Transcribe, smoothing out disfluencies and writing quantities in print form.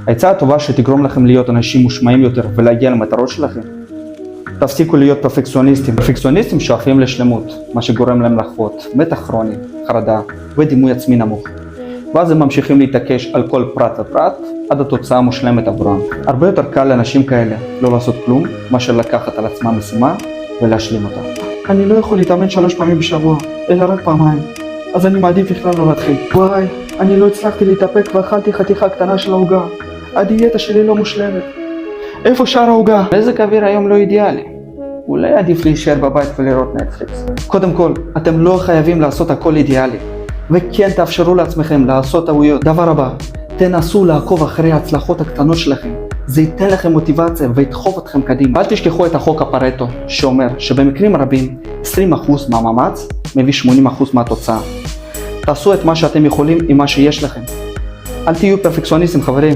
העצה הטובה שתגרום לכם להיות אנשים מושמעים יותר ולהגיע למטרות שלכם, תפסיקו להיות פרפקציוניסטים. פרפקציוניסטים שואפים לשלמות, מה שגורם להם לחוות מתח כרוני, חרדה ודימוי עצמי נמוך. ואז הם ממשיכים להתעקש על כל פרט ופרט עד התוצאה המושלמת עבורם. הרבה יותר קל לאנשים כאלה לא לעשות כלום, מאשר לקחת על עצמם משימה ולהשלים אותה. אני לא יכול להתאמן 3 פעמים בשבוע, אלא רק פעמיים. אז אני מעדיף בכלל לא להתחיל. וואי, אני לא הצלחתי להתאפק ואכלתי חתיכה קטנה של העוגה. הדיאטה שלי לא מושלמת. איפה שאר העוגה? מזג האוויר היום לא אידיאלי. אולי עדיף להישאר בבית ולראות נטפליקס. קודם כל, אתם לא חייבים לעשות הכל אידיאלי. וכן תאפשרו לעצמכם לעשות טעויות. דבר הבא, תנסו לעקוב אחרי ההצלחות הקטנות שלכם. זה ייתן לכם מוטיבציה וידחוף אתכם קדימה. אל תשכחו את החוק הפרטו, שאומר שבמקרים רבים 20% מהמאמץ מביא 80% מהתוצאה. תעשו את מה שאתם יכולים עם מה שיש לכם. אל תהיו פרפקציוניסטים, חברים.